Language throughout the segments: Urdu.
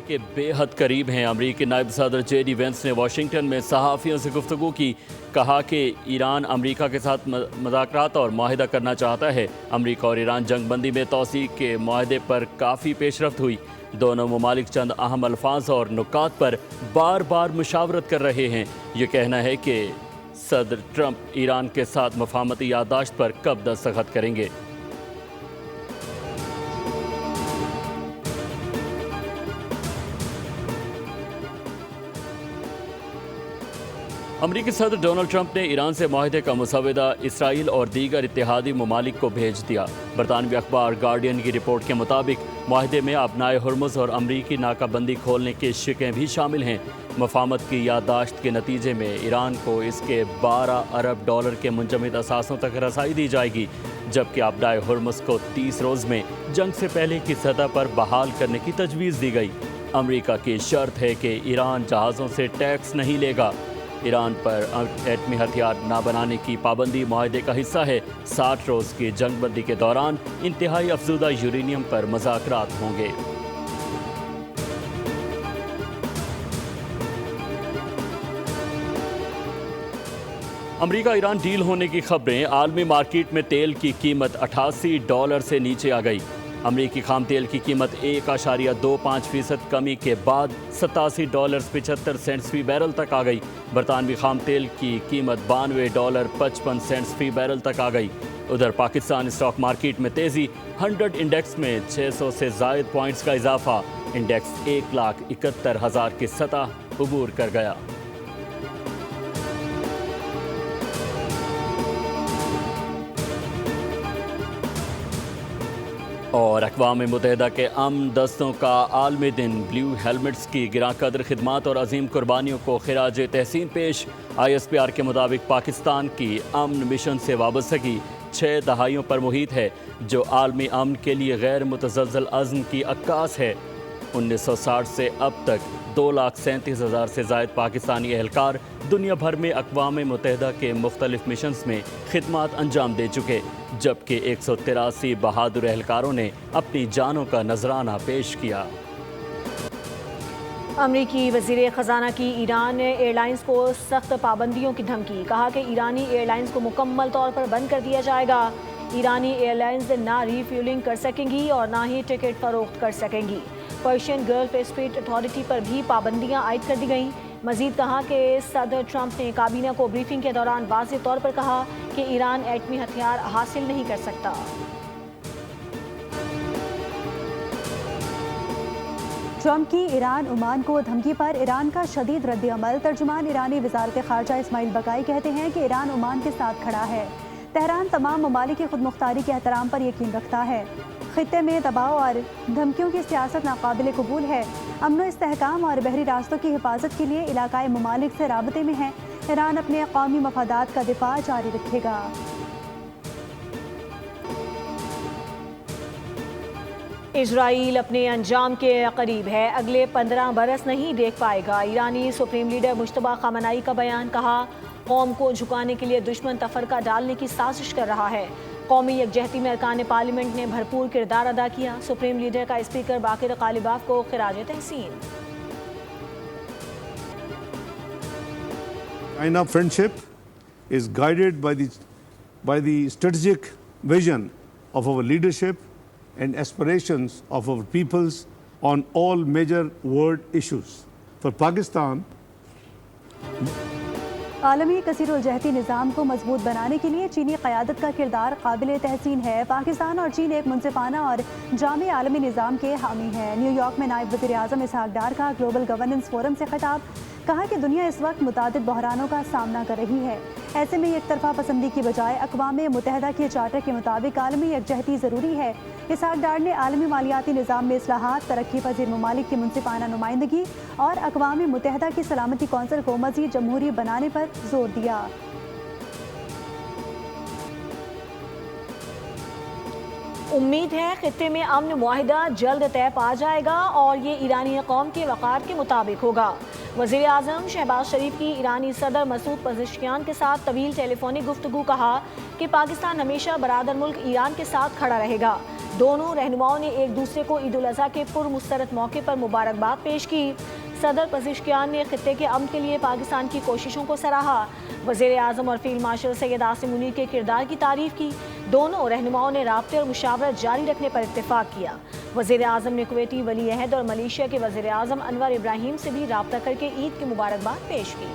کے بے حد قریب ہیں۔ امریکی نائب صدر جے ڈی وینس نے واشنگٹن میں صحافیوں سے گفتگو کی، کہا کہ ایران امریکہ کے ساتھ مذاکرات اور معاہدہ کرنا چاہتا ہے۔ امریکہ اور ایران جنگ بندی میں توسیع کے معاہدے پر کافی پیش رفت ہوئی۔ دونوں ممالک چند اہم الفاظ اور نکات پر بار بار مشاورت کر رہے ہیں۔ یہ کہنا ہے کہ صدر ٹرمپ ایران کے ساتھ مفاہمتی یادداشت پر کب دستخط کریں گے۔ امریکی صدر ڈونلڈ ٹرمپ نے ایران سے معاہدے کا مسودہ اسرائیل اور دیگر اتحادی ممالک کو بھیج دیا۔ برطانوی اخبار گارڈین کی رپورٹ کے مطابق معاہدے میں آبنائے ہرمز اور امریکی ناکہ بندی کھولنے کی شقیں بھی شامل ہیں۔ مفاہمت کی یادداشت کے نتیجے میں ایران کو اس کے $12 ارب کے منجمد اثاثوں تک رسائی دی جائے گی، جبکہ آبنائے ہرمز کو 30 روز میں جنگ سے پہلے کی سطح پر بحال کرنے کی تجویز دی گئی۔ امریکہ کی شرط ہے کہ ایران جہازوں سے ٹیکس نہیں لے گا۔ ایران پر ایٹمی ہتھیار نہ بنانے کی پابندی معاہدے کا حصہ ہے۔ 60 روز کی جنگ بندی کے دوران انتہائی افزودہ یورینیم پر مذاکرات ہوں گے۔ امریکہ ایران ڈیل ہونے کی خبریں۔ عالمی مارکیٹ میں تیل کی قیمت $88 سے نیچے آ گئی۔ امریکی خام تیل کی قیمت 1.25% کمی کے بعد $87.75 فی بیرل تک آ گئی۔ برطانوی خام تیل کی قیمت $92.55 فی بیرل تک آ گئی۔ ادھر پاکستان اسٹاک مارکیٹ میں تیزی۔ 100 انڈیکس میں 600 سے زائد پوائنٹس کا اضافہ۔ انڈیکس 1,71,000 کی سطح عبور کر گیا۔ اور اقوام متحدہ کے امن دستوں کا عالمی دن۔ بلیو ہیلمٹس کی گراں قدر خدمات اور عظیم قربانیوں کو خراج تحسین پیش۔ ISPR کے مطابق پاکستان کی امن مشن سے وابستگی 6 دہائیوں پر محیط ہے، جو عالمی امن کے لیے غیر متزلزل عزم کی عکاس ہے۔ 1960 سے اب تک 2,37,000 سے زائد پاکستانی اہلکار دنیا بھر میں اقوام متحدہ کے مختلف مشنز میں خدمات انجام دے چکے، جبکہ 183 بہادر اہلکاروں نے اپنی جانوں کا نذرانہ پیش کیا۔ امریکی وزیر خزانہ کی ایران ایئر لائنز کو سخت پابندیوں کی دھمکی، کہا کہ ایرانی ایئر لائنز کو مکمل طور پر بند کر دیا جائے گا۔ ایرانی ایئر لائنز نہ ری فیولنگ کر سکیں گی اور نہ ہی ٹکٹ فروخت کر سکیں گی۔ پرشین گلف اسٹریٹ اتھارٹی پر بھی پابندیاں عائد کر دی گئیں۔ مزید کہا کہ صدر ٹرمپ نے کابینہ کو بریفنگ کے دوران واضح طور پر کہا کہ ایران ایٹمی ہتھیار حاصل نہیں کر سکتا۔ ٹرمپ کی ایران عمان کو دھمکی پر ایران کا شدید رد عمل۔ ترجمان ایرانی وزارت خارجہ اسماعیل بقائی کہتے ہیں کہ ایران عمان کے ساتھ کھڑا ہے۔ تہران تمام ممالک کی خود مختاری کے احترام پر یقین رکھتا ہے۔ خطے میں دباؤ اور دھمکیوں کی سیاست ناقابل قبول ہے۔ امن و استحکام اور بحری راستوں کی حفاظت کے لیے علاقائی ممالک سے رابطے میں ہے۔ ایران اپنے قومی مفادات کا دفاع جاری رکھے گا۔ اسرائیل اپنے انجام کے قریب ہے، اگلے 15 برس نہیں دیکھ پائے گا۔ ایرانی سپریم لیڈر مجتبیٰ خامنہئی کا بیان، کہا قوم کو جھکانے کے لیے دشمن تفرقہ ڈالنے کی سازش کر رہا ہے۔ قومی یکجہتی میں ارکان پارلیمنٹ نے بھرپور کردار ادا کیا۔ سپریم لیڈر کا اسپیکر باقر غالباف کو خراج تحسین۔ China friendship is guided by the strategic vision of our leadership and aspirations of our peoples on all major world issues. For Pakistan, عالمی کثیر الجہتی نظام کو مضبوط بنانے کے لیے چینی قیادت کا کردار قابل تحسین ہے۔ پاکستان اور چین ایک منصفانہ اور جامع عالمی نظام کے حامی ہیں۔ نیو یارک میں نائب وزیر اعظم اسحاق ڈار کا گلوبل گورننس فورم سے خطاب، کہا کہ دنیا اس وقت متعدد بحرانوں کا سامنا کر رہی ہے۔ ایسے میں یک طرفہ پسندی کی بجائے اقوام متحدہ کے چارٹر کے مطابق عالمی یکجہتی ضروری ہے۔ اسحاق ڈار نے عالمی مالیاتی نظام میں اصلاحات، ترقی پذیر ممالک کی منصفانہ نمائندگی اور اقوام متحدہ کی سلامتی کونسل کو مزید جمہوری بنانے پر زور دیا۔ امید ہے خطے میں امن معاہدہ جلد طے پا جائے گا اور یہ ایرانی قوم کے وقار کے مطابق ہوگا۔ وزیر اعظم شہباز شریف کی ایرانی صدر مسعود پزشکیان کے ساتھ طویل ٹیلی فونک گفتگو، کہا کہ پاکستان ہمیشہ برادر ملک ایران کے ساتھ کھڑا رہے گا۔ دونوں رہنماؤں نے ایک دوسرے کو عید الاضحیٰ کے پرمسرت موقع پر مبارکباد پیش کی۔ صدر پزشکیان نے خطے کے امن کے لیے پاکستان کی کوششوں کو سراہا۔ وزیر اعظم اور فیلڈ مارشل سید عاصم منیر کے کردار کی تعریف کی۔ دونوں رہنماؤں نے رابطے اور مشاورت جاری رکھنے پر اتفاق کیا۔ وزیر اعظم نے کویتی ولی عہد اور ملیشیا کے وزیر اعظم انور ابراہیم سے بھی رابطہ کر کے عید کی مبارکباد پیش کی۔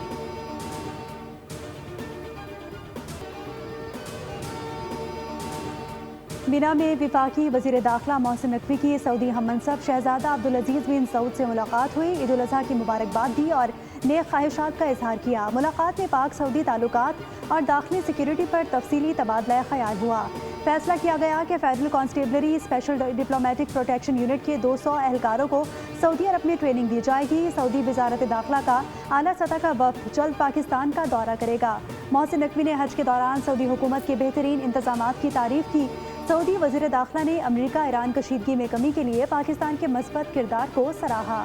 مینا میں وفاقی وزیر داخلہ محسن نقوی کی سعودی ہم منصب شہزادہ عبدالعزیز بن سعود سے ملاقات ہوئی۔ عید الاضحیٰ کی مبارکباد دی اور نیک خواہشات کا اظہار کیا۔ ملاقات میں پاک سعودی تعلقات اور داخلی سیکیورٹی پر تفصیلی تبادلہ خیال ہوا۔ فیصلہ کیا گیا کہ federal constabulary special diplomatic protection unit کے 200 اہلکاروں کو سعودی عرب میں ٹریننگ دی جائے گی۔ سعودی وزارت داخلہ کا اعلیٰ سطح کا وفد جلد پاکستان کا دورہ کرے گا۔ محسن نقوی نے حج کے دوران سعودی حکومت کے بہترین انتظامات کی تعریف کی۔ سعودی وزیر داخلہ نے امریکہ ایران کشیدگی میں کمی کے لیے پاکستان کے مثبت کردار کو سراہا۔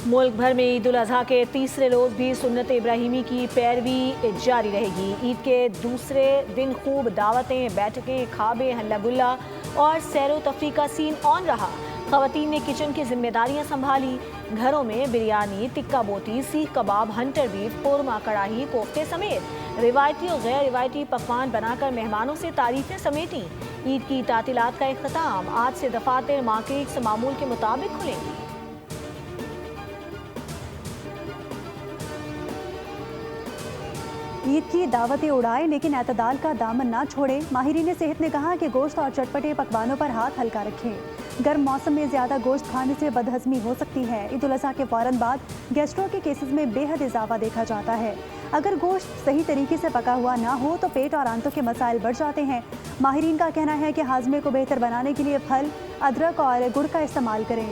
ملک بھر میں عید الاضحیٰ کے تیسرے روز بھی سنت ابراہیمی کی پیروی جاری رہے گی۔ عید کے دوسرے دن خوب دعوتیں، بیٹھکیں، کھابے، ہلا گلا اور سیر و تفریح کا سین آن رہا۔ خواتین نے کچن کی ذمہ داریاں سنبھالی۔ گھروں میں بریانی، ٹکا بوٹی، سیخ کباب، ہنٹر بیف، قورمہ، کڑاہی، کوفتے سمیت روایتی اور غیر روایتی پکوان بنا کر مہمانوں سے تعریفیں سمیٹیں۔ عید کی تعطیلات کا اختتام۔ آج سے دفاتر، مارکیٹس معمول کے مطابق کھلیں گی۔ عید کی دعوتیں اڑائے لیکن اعتدال کا دامن نہ چھوڑے۔ ماہرین صحت نے کہا کہ گوشت اور چٹپٹے پکوانوں پر ہاتھ ہلکا رکھیں۔ گرم موسم میں زیادہ گوشت کھانے سے بدہضمی ہو سکتی ہے۔ عید الاضحیٰ کے فوراً بعد گیسٹرو کے کیسز میں بے حد اضافہ دیکھا جاتا ہے۔ اگر گوشت صحیح طریقے سے پکا ہوا نہ ہو تو پیٹ اور آنتوں کے مسائل بڑھ جاتے ہیں۔ ماہرین کا کہنا ہے کہ ہاضمے کو بہتر بنانے کے لیے پھل، ادرک اور گڑ کا استعمال کریں۔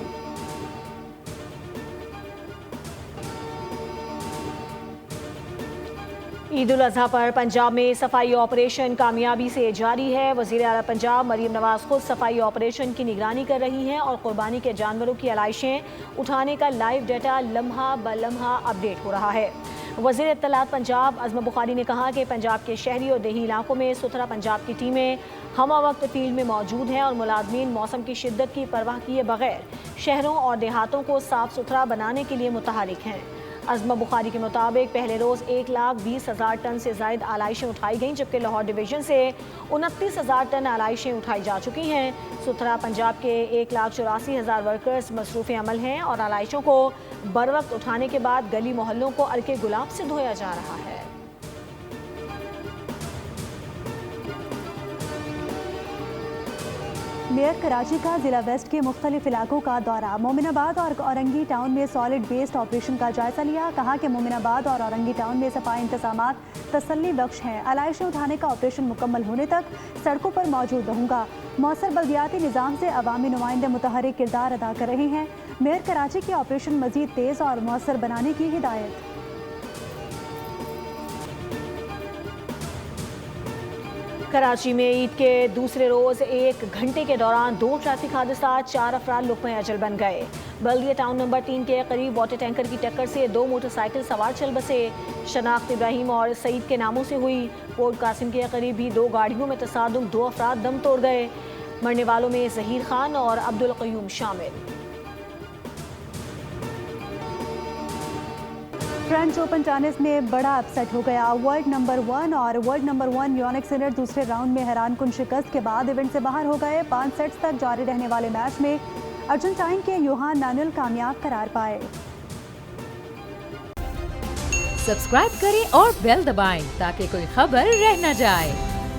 عید الاضحیٰ پر پنجاب میں صفائی آپریشن کامیابی سے جاری ہے۔ وزیر اعلیٰ پنجاب مریم نواز خود صفائی آپریشن کی نگرانی کر رہی ہیں اور قربانی کے جانوروں کی علائشیں اٹھانے کا لائیو ڈیٹا لمحہ بلمحہ اپڈیٹ ہو رہا ہے۔ وزیر اطلاعات پنجاب عظمہ بخاری نے کہا کہ پنجاب کے شہری اور دیہی علاقوں میں ستھرا پنجاب کی ٹیمیں ہمہ وقت فیلڈ میں موجود ہیں اور ملازمین موسم کی شدت کی پرواہ کیے بغیر شہروں اور دیہاتوں کو صاف ستھرا بنانے کے لیے متحرک ہیں۔ عظمہ بخاری کے مطابق پہلے روز 1,20,000 ٹن سے زائد علائشیں اٹھائی گئیں، جبکہ لاہور ڈویژن سے 29,000 ٹن علائشیں اٹھائی جا چکی ہیں۔ ستھرا پنجاب کے 1,84,000 ورکرز مصروف عمل ہیں اور علائشوں کو بروقت اٹھانے کے بعد گلی محلوں کو عرق گلاب سے دھویا جا رہا ہے۔ میئر کراچی کا ضلع ویسٹ کے مختلف علاقوں کا دورہ۔ مومن آباد اور اورنگی ٹاؤن میں سالڈ ویسٹ آپریشن کا جائزہ لیا۔ کہا کہ مومن آباد اور اورنگی ٹاؤن میں صفائی انتظامات تسلی بخش ہیں۔ علائشیں اٹھانے کا آپریشن مکمل ہونے تک سڑکوں پر موجود رہوں گا۔ مؤثر بلدیاتی نظام سے عوامی نمائندے متحرک کردار ادا کر رہے ہیں۔ میئر کراچی کی آپریشن مزید تیز اور مؤثر بنانے کی ہدایت۔ کراچی میں عید کے دوسرے روز 1 گھنٹے کے دوران 2 ٹریفک حادثات، 4 افراد لقمہ اجل بن گئے۔ بلدیہ ٹاؤن نمبر 3 کے قریب واٹر ٹینکر کی ٹکر سے 2 موٹر سائیکل سوار چل بسے۔ شناخت ابراہیم اور سعید کے ناموں سے ہوئی۔ پورٹ قاسم کے قریب بھی 2 گاڑیوں میں تصادم، 2 افراد دم توڑ گئے۔ مرنے والوں میں ظہیر خان اور عبدالقیوم شامل۔ فرینچ اوپن ٹینس میں بڑا اپ سیٹ ہو گیا۔ ورلڈ نمبر 1 اور ورلڈ نمبر 1 یونک سنر دوسرے راؤنڈ میں حیران کن شکست کے بعد ایونٹ سے باہر ہو گئے۔ 5 سیٹس تک جاری رہنے والے میچ میں ارجنٹائن کے یوہان مینوئل کامیاب قرار پائے۔ سبسکرائب کریں اور بیل دبائیں تاکہ کوئی خبر رہ نہ جائے۔